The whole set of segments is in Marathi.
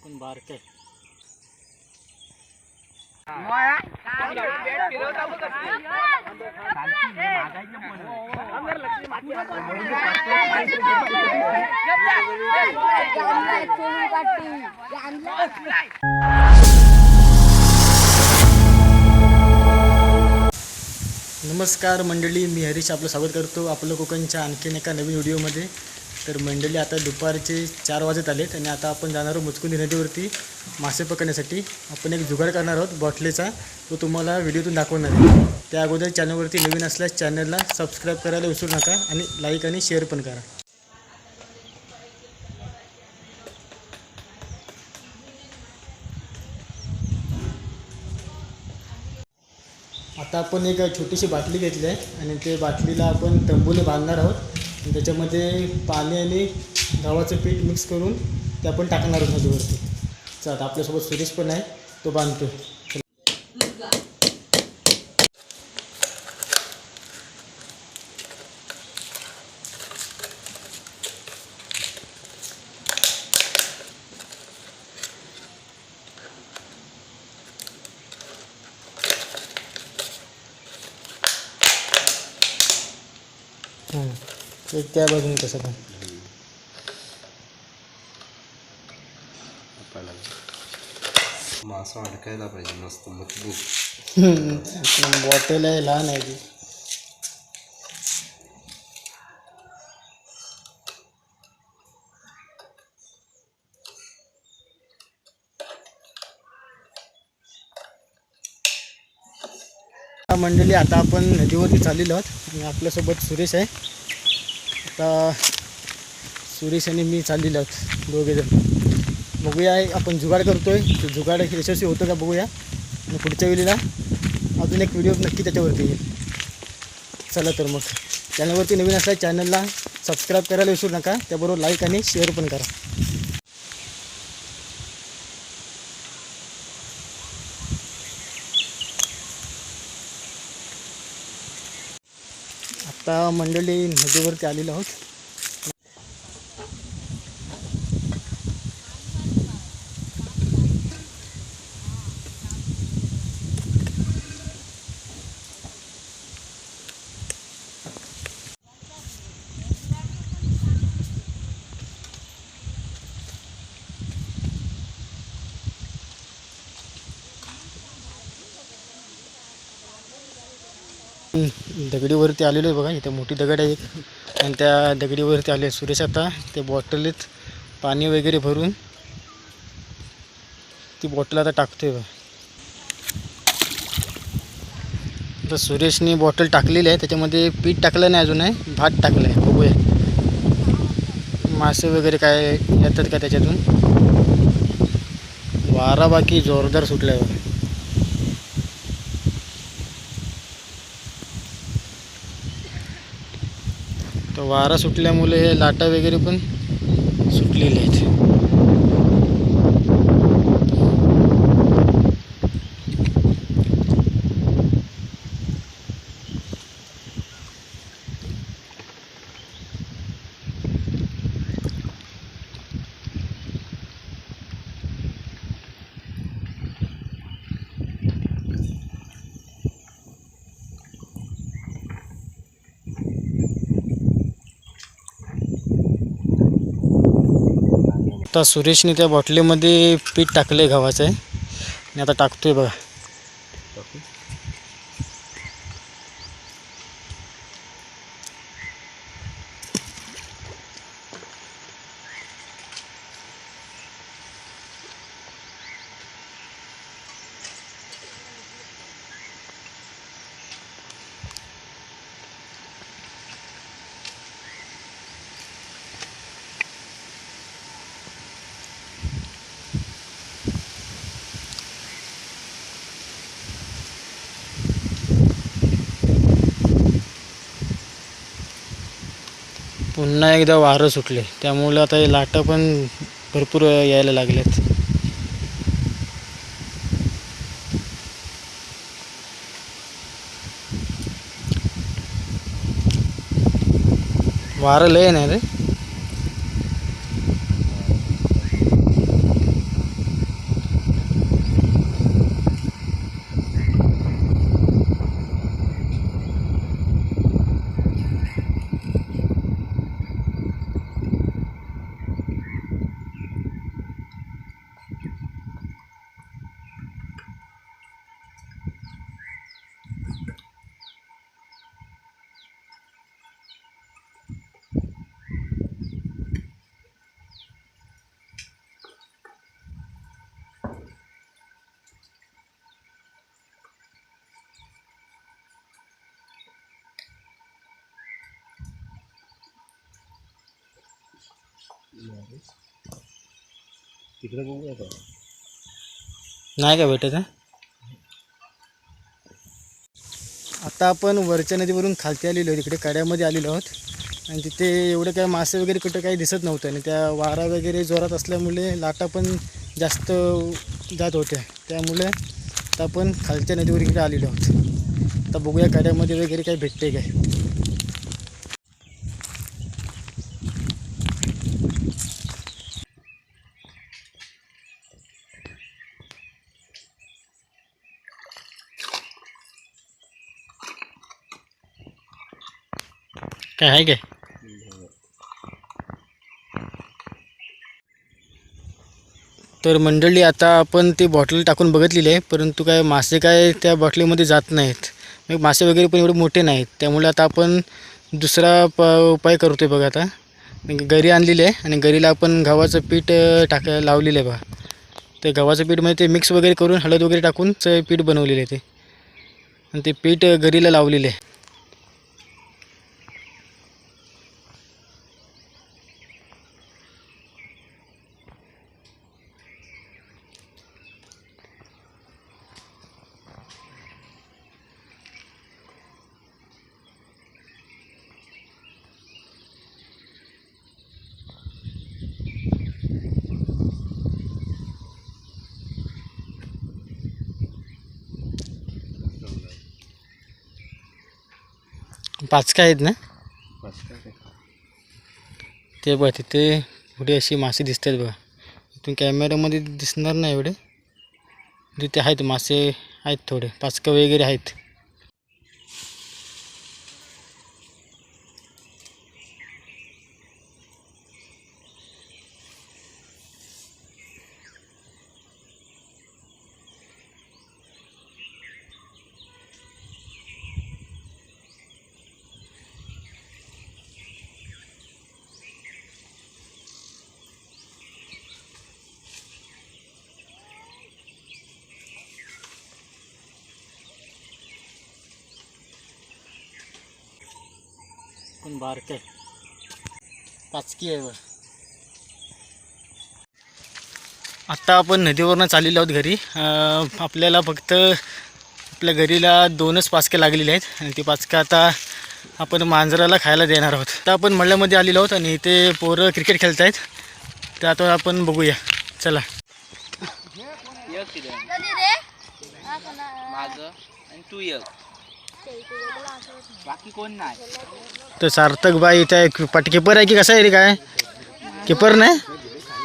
पण बारके नमस्कार मंडळी, मी हरीश आपलं स्वागत करतो आपलं कोकणच्या आणखीन एका नवीन व्हिडिओमध्ये. तर मंडळी, आता दुपारचे 4 वाजत आलेत आणि आता आपण जाणार आहोत मुचकुंदी नदीवरती मासे पकडण्यासाठी. आपण एक जुगाड करणार आहोत बॉटलीचा, तो तुम्हाला व्हिडिओतून दाखवणार आहे. त्या अगोदर चॅनलवरती नवीन असल्यास चॅनलला सबस्क्राईब करायला विसरू नका आणि लाईक आणि शेअर पण करा. आता आपण एक छोटीशी बाटली घेतली आहे आणि ते बाटलीला आपण तंबूने बांधणार आहोत आणि त्याच्यामध्ये पाणी आणि गव्हाचं पीठ मिक्स करून ते आपण टाकणार आहोत नदीवरती. चला, आपल्यासोबत सुरेश पण आहे, तो बांधतो. एक त्या बाजूने कसं पण मासा अडकायला पाहिजे मस्त मजबूत. बॉटल आहे, लहान आहे ती. मंडळी, आता आपण नदीवरती चाललेलो आहोत आणि आपल्यासोबत सुरेश आहे. आता सुरेश आणि मी चाललेलो आहोत दोघेजण. बघूया आपण जुगाड करतोय, तो जुगाड यशस्वी होतो का बघूया आणि पुढच्या वेळेला अजून एक व्हिडिओ नक्की त्याच्यावरती येईल. चला तर मग, चॅनलवरती नवीन असल्यास चॅनलला सबस्क्राईब करायला विसरू नका, त्याबरोबर लाईक आणि शेअर पण करा. आता मंडळी नदीवरती आलेलो आहोत. दगडीवरती आलेलो आहे बघा, इथे मोठी दगड आहे एक आणि त्या दगडीवरती आले सुरेश. आता ते बॉटलीत पाणी वगैरे भरून ती बॉटल आता टाकतोय बघा. आता सुरेशने बॉटल टाकलेली आहे, त्याच्यामध्ये पीठ टाकलं नाही अजून, आहे भात टाकलं आहे. बघूया मासे वगैरे काय येतात का त्याच्यातून. वारा बाकी जोरदार सुटला आहे बघा. तर वारा सुटल्यामुळे हे लाटा वगैरे पण सुटलेले आहेत. आता सुरेशने त्या बॉटलीमध्ये पीठ टाकलं आहे गव्हाचं आहे आणि आता टाकतोय बघा. पुन्हा एकदा वारं सुटले, त्यामुळे आता हे लाटा पण भरपूर यायला लागल्यात. वारं लय नाही रे. तिकडे बघूया का नाही का भेटत आहे. आता आपण वरच्या नदीवरून खालती आलेलो आहोत, इकडे कड्यामध्ये आलेलो आहोत आणि तिथे एवढे काय मासे वगैरे कुठं काही दिसत नव्हतं आणि त्या वारा वगैरे जोरात असल्यामुळे लाटा पण जास्त जात होत्या, त्यामुळे आता आपण खालच्या नदीवर इकडे आलेलो आहोत. आता बघूया कड्यामध्ये वगैरे काही भेटते काय. काय आहे काय. तर मंडळी आता आपण ती बॉटल टाकून बघितलेली आहे, परंतु काय मासे काय त्या बॉटलीमध्ये जात नाहीत. मग मासे वगैरे पण एवढे मोठे नाहीत, त्यामुळे आता आपण दुसरा उपाय करतो आहे बघा. आता गरी आणलेली आहे आणि गरीला आपण गव्हाचं पीठ लावलेलं आहे बघा. ते गव्हाचं पीठमध्ये ते मिक्स वगैरे करून हळद वगैरे टाकून ते पीठ बनवलेलं आहे ते, आणि ते पीठ गरीला लावलेलं आहे. पाचका आहेत ना ते बघा, तिथे पुढे अशी मासे दिसत आहेत बघा. इथून कॅमेऱ्यामध्ये दिसणार नाही एवढे, तिथे आहेत मासे आहेत, थोडे पाचका वगैरे आहेत. पण बारक आहे, पाचकी आहे वर. आत्ता आपण नदीवरनं चाललेलो आहोत घरी. आपल्याला फक्त आपल्या घरीला 2च पाचके लागलेले आहेत आणि ती पाचकं आता आपण मांजराला खायला देणार आहोत. आता आपण मळ्यामध्ये आलेलो आहोत आणि इथे पोरं क्रिकेट खेळत आहेत, तर आता आपण बघूया. चला. बाकी कोण नाही. तर सार्थक बाई इथे किपर आहे की कसं आहे रे, काय किपर नाही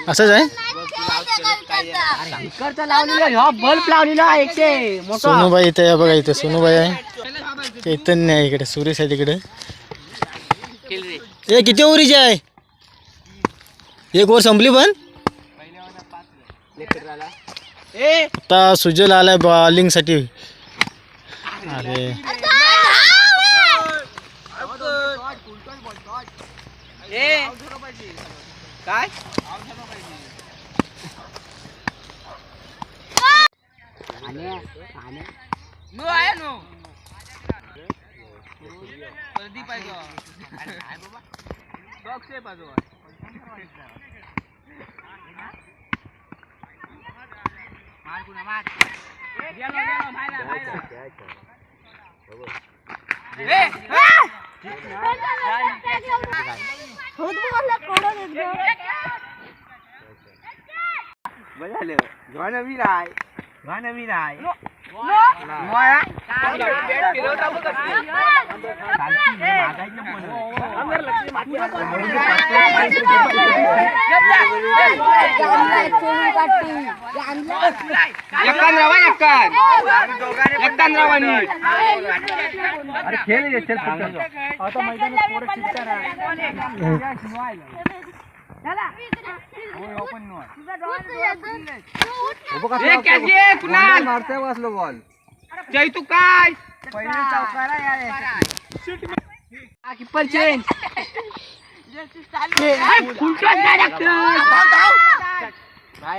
असंच आहे. बल्ब लावलेला आहे. सोनूबाई इथे आहे बघा, इथे सोनूबाई आहे, चैतन्य आहे इकडे, सुरेश आहे तिकडे. ए किती ओव्हरीची आहे, एक ओव्हर संपली पण. आता सुजल आलाय बॉलिंगसाठी. अरे काय मारते वाचलो बॉल. तू काय पहिले चौकाला किप्पर चेंज काय